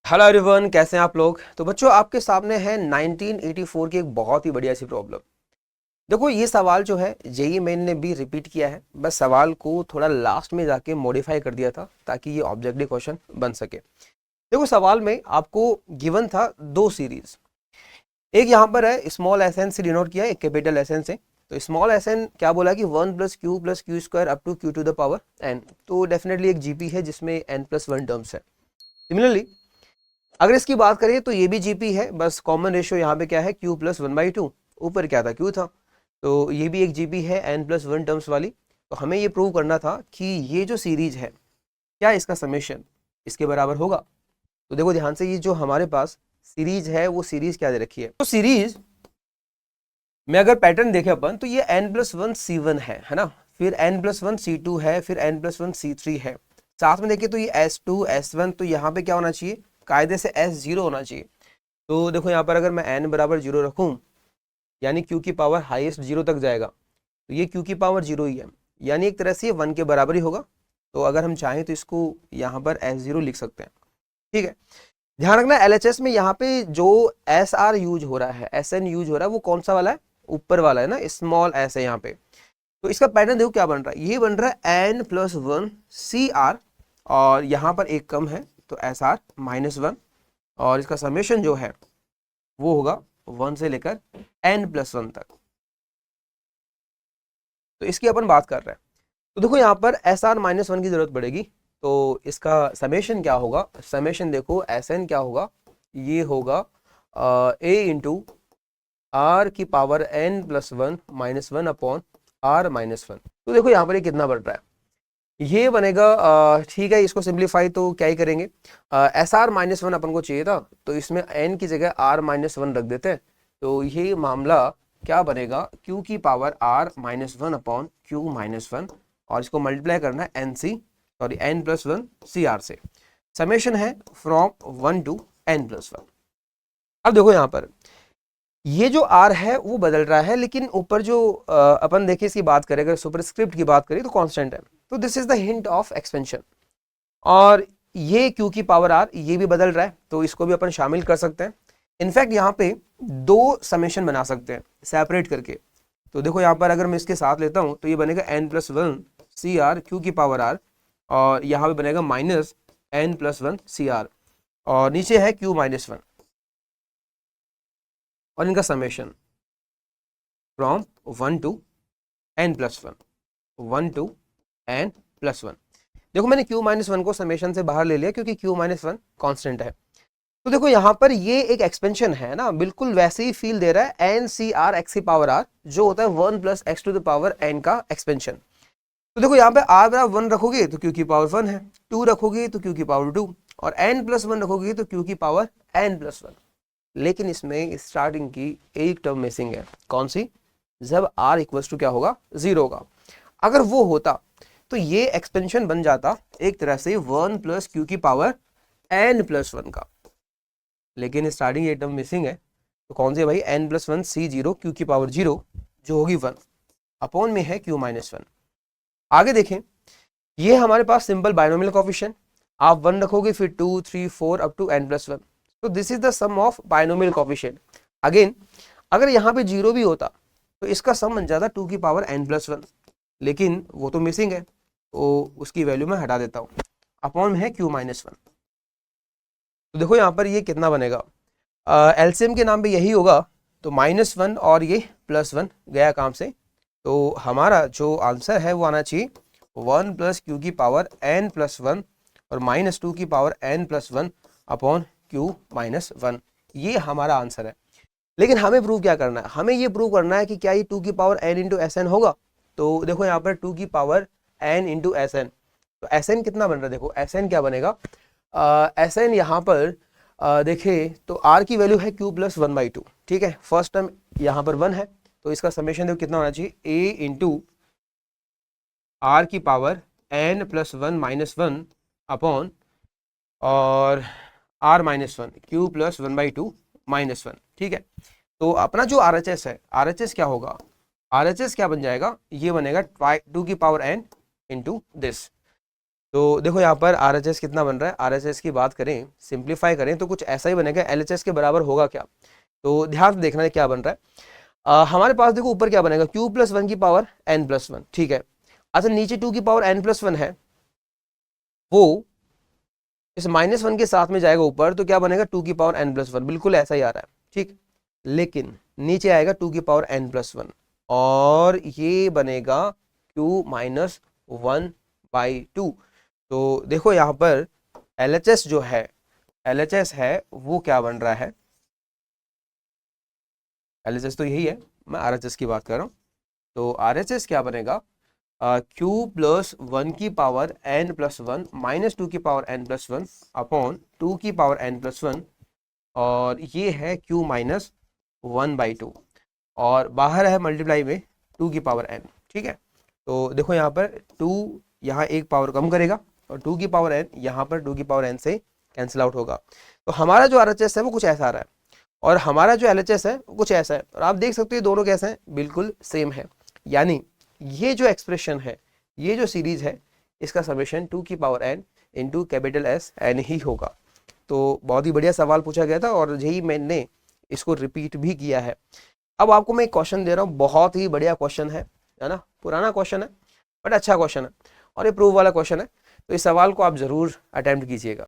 Hello everyone, कैसे हैं आप लोग। तो बच्चों, आपके सामने है 1984 की एक बहुत ही बढ़िया सी प्रॉब्लम। देखो, ये सवाल जो है जेई मेन ने भी रिपीट किया है, बस सवाल को थोड़ा लास्ट में जाके मॉडिफाई कर दिया था ताकि ये ऑब्जेक्टिव क्वेश्चन बन सके। देखो, सवाल में आपको गिवन था दो सीरीज। एक यहाँ पर है स्मॉल एस एन से डिनोट किया है, एक कैपिटल एस एन से। तो स्मॉल एस एन क्या बोला कि 1 + q up to q to the power n। तो डेफिनेटली एक जीपी है जिसमें n+1 टर्म्स है। सिमिलरली अगर इसकी बात करें तो ये भी जीपी है, बस कॉमन रेशियो यहाँ पे क्या है, q+1/2। ऊपर क्या था, q था। तो ये भी एक जीपी है n+1 टर्म्स वाली। तो हमें ये प्रूव करना था कि ये जो सीरीज है क्या इसका समेशन इसके बराबर होगा। तो देखो ध्यान से, ये जो हमारे पास सीरीज है वो सीरीज क्या दे रखी है। तो सीरीज में अगर पैटर्न देखें अपन तो ये n+1 c1 है ना, फिर n+1 c2 है, फिर n+1 c3 है। साथ में देखिए तो ये s2 s1, तो यहाँ पे क्या होना चाहिए, कायदे से s0 होना चाहिए। तो देखो यहाँ पर अगर मैं n बराबर 0 रखूं, यानी q की पावर हाईएस्ट 0 तक जाएगा, तो ये q की पावर 0 ही है, यानी एक तरह से ये 1 के बराबर ही होगा। तो अगर हम चाहें तो इसको यहाँ पर s0 लिख सकते हैं। ठीक है, ध्यान रखना LHS में यहाँ पे जो SR यूज हो रहा है, SN यूज हो रहा है, वो कौन सा वाला है, ऊपर वाला है ना, स्मॉल s है यहाँ पे। तो इसका पैटर्न देखो क्या बन रहा है, ये बन रहा है n+1 CR, और यहाँ पर एक कम है तो SR-1, और इसका समेशन जो है वो होगा 1 से लेकर n+1 तक। तो इसकी अपन बात कर रहे हैं। तो देखो यहाँ पर SR-1 की जरूरत पड़ेगी, तो इसका समेशन क्या होगा, समेशन देखो SN क्या होगा, ये होगा a इंटू r की पावर n+1 -1 अपॉन r-1। तो देखो यहाँ पर ये कितना बढ़ रहा है, ये बनेगा, ठीक है, इसको सिंप्लीफाई तो क्या ही करेंगे, SR-1 अपन को चाहिए था, तो इसमें n की जगह r-1 रख देते हैं। तो ये मामला क्या बनेगा, q की पावर r-1 अपॉन q-1, और इसको मल्टीप्लाई करना है n+1 CR से। समेशन है फ्रॉम 1 टू n+1। अब देखो यहाँ पर ये जो r है वो बदल रहा है, लेकिन ऊपर जो अपन देखिए इसकी बात करें, अगर सुपरस्क्रिप्ट की बात करें तो कांस्टेंट है। तो this is the hint of expansion. और ये q की पावर r ये भी बदल रहा है, तो इसको भी अपन शामिल कर सकते हैं। इनफैक्ट यहाँ पे दो समेशन बना सकते हैं सेपरेट करके। तो देखो यहाँ पर अगर मैं इसके साथ लेता हूँ तो ये बनेगा n+1 CR q की पावर r, और यहाँ पे बनेगा -n+1 CR, और नीचे है q-1, और इनका summation from 1 to n+1, 1 to n+1। देखो मैंने q-1 को समेशन से बाहर ले लिया क्योंकि q-1 कांस्टेंट है। तो देखो यहाँ पर ये एक एक्सपेंशन है ना, बिल्कुल वैसे ही फील दे रहा है n-CR x की पावर r, जो होता है 1 + x to the power n का एक्सपेंशन। तो देखो यहाँ पे r बराबर 1 रखोगे तो q की पावर 1 है, 2 रखोगे तो q की पावर 2, और n+1 रखोगे तो q की पावर n+1। लेकिन इसमें स्टार्टिंग की एक टर्म मिसिंग है, कौन सी, जब r इक्वल्स टू क्या होगा, 0 होगा। अगर वो होता तो ये एक्सपेंशन बन जाता एक तरह से 1 + q की पावर n+1 का, लेकिन स्टार्टिंग ये टर्म मिसिंग है। तो कौन सी है भाई, n+1 C0 q की पावर 0, जो होगी 1 अपॉन में है q-1। आगे देखें, ये हमारे पास सिंपल बाइनोमियल कोएफिशिएंट, आप 1 रखोगे फिर 2 3 4 अप टू n+1। तो this is the sum of binomial coefficient. Again अगर यहाँ पे 0 भी होता तो इसका सम बन जाता 2 की पावर n+1, लेकिन वो तो मिसिंग है, तो उसकी वैल्यू मैं हटा देता हूँ, अपॉन में है q-1। तो देखो यहाँ पर ये कितना बनेगा, एलसीएम के नाम पे यही होगा, तो -1 और ये +1 गया काम से। तो हमारा जो आंसर है वो आना चाहिए 1 + q की पावर n+1 और -2 की पावर n+1 अपॉन q-1। ये हमारा आंसर है। लेकिन हमें प्रूव क्या करना है, हमें ये प्रूव करना है कि क्या ये 2 की power n into S N होगा। तो देखो यहाँ पर 2 की power n into S N, तो एस एन कितना बन रहा है, देखो एस एन क्या बनेगा, एस एन यहाँ पर देखें तो r की वैल्यू है q+1/2। ठीक है, फर्स्ट टर्म यहाँ पर 1 है, तो इसका समेशन देखो कितना होना चाहिए, a इंटू r की पावर n+1 -1 अपॉन और r-1 q+1/2 -1। ठीक है, तो अपना जो RHS है, RHS क्या होगा, RHS क्या बन जाएगा, ये बनेगा 2 की पावर n इंटू दिस। तो देखो यहाँ पर RHS कितना बन रहा है, RHS की बात करें, सिंप्लीफाई करें तो कुछ ऐसा ही बनेगा। LHS के बराबर होगा क्या, तो ध्यान से देखना है क्या बन रहा है। हमारे पास देखो ऊपर क्या बनेगा, q प्लस 1 की पावर n प्लस 1, ठीक है। अच्छा नीचे 2 की पावर n प्लस 1 है, वो इस -1 के साथ में जाएगा ऊपर, तो क्या बनेगा 2 की पावर n प्लस 1, बिल्कुल ऐसा ही आ रहा है, ठीक। लेकिन नीचे आएगा 2 की पावर n प्लस 1 और ये बनेगा q माइनस 1/2। तो देखो यहाँ पर LHS जो है, LHS है वो क्या बन रहा है, LHS तो यही है, मैं RHS की बात कर रहा हूँ। तो RHS क्या बनेगा, q प्लस 1 की पावर n प्लस 1 माइनस 2 की पावर n प्लस 1 अपॉन 2 की पावर n प्लस 1, और ये है q माइनस 1/2, और बाहर है मल्टीप्लाई में 2 की पावर n, ठीक है। तो देखो यहाँ पर 2 यहाँ एक पावर कम करेगा और 2 की पावर n यहाँ पर 2 की पावर n से कैंसिल आउट होगा। तो हमारा जो RHS है वो कुछ ऐसा आ रहा है और हमारा जो LHS है वो कुछ ऐसा है, और आप देख सकते हो ये दोनों कैसे हैं, बिल्कुल सेम है। यानी ये जो एक्सप्रेशन है, ये जो सीरीज है, इसका समेशन 2 की power n into capital S n ही होगा। तो बहुत ही बढ़िया सवाल पूछा गया था और यही मैंने इसको रिपीट भी किया है। अब आपको मैं एक क्वेश्चन दे रहा हूँ, बहुत ही बढ़िया क्वेश्चन है ना, पुराना क्वेश्चन है बट अच्छा क्वेश्चन है और ये प्रूफ वाला क्वेश्चन है, तो इस सवाल को आप जरूर अटेम्प्ट कीजिएगा।